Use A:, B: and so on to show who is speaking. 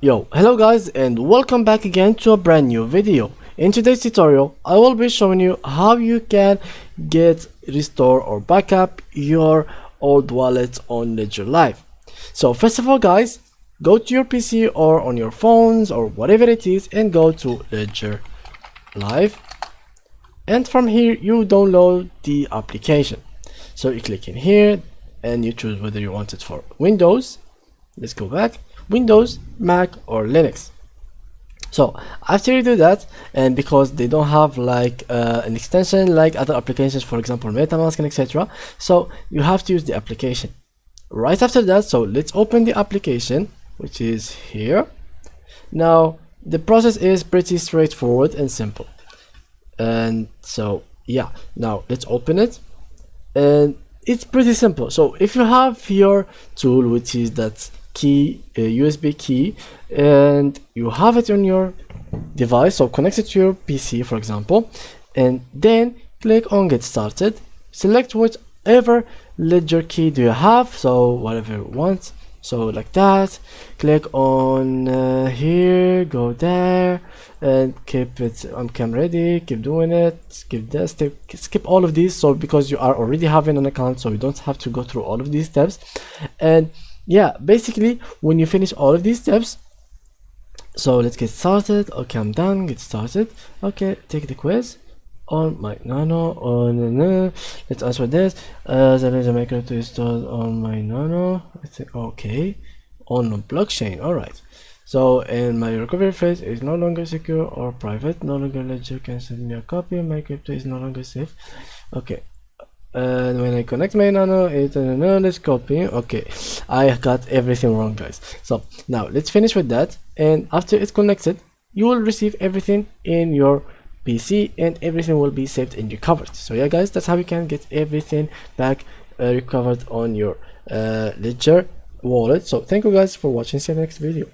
A: Yo, hello guys and welcome back again to a brand new video. In today's tutorial, I will be showing you how you can restore or backup your old wallet on Ledger Live. So first of all guys, go to your PC or on your phones or whatever it is and go to Ledger Live. And from here you download the application. So you click in here and you choose whether you want it for Windows. Let's go back. Windows, Mac or Linux. So after you do that, and because they don't have like an extension like other applications, for example MetaMask and etc., so you have to use the application. Right after that, so let's open the application, which is here. Now the process is pretty straightforward and simple, and so yeah, now let's open it. And it's pretty simple. So if you have your tool, which is that key, USB key, and you have it on your device, so connect it to your PC for example, and then click on get started. Select whatever ledger key do you have, so whatever you want, so like that. Click on here, go there and keep it on cam ready, keep doing it, skip this, skip all of these, so because you are already having an account, so you don't have to go through all of these steps. And yeah, basically when you finish all of these steps, so let's get started. Okay, I'm done. Get started. Okay, take the quiz on my Nano. On let's answer this. There is a micro to install on my Nano. I think okay, on blockchain. All right. So and my recovery phrase is no longer secure or private. No longer ledger can send me a copy. My crypto is no longer safe. Okay. And when I connect my Nano, let's copy. Okay, I got everything wrong guys. So now let's finish with that, and after it's connected you will receive everything in your PC and everything will be saved and recovered. So yeah guys, that's how you can get everything back recovered on your Ledger wallet. So thank you guys for watching. See you in the next video.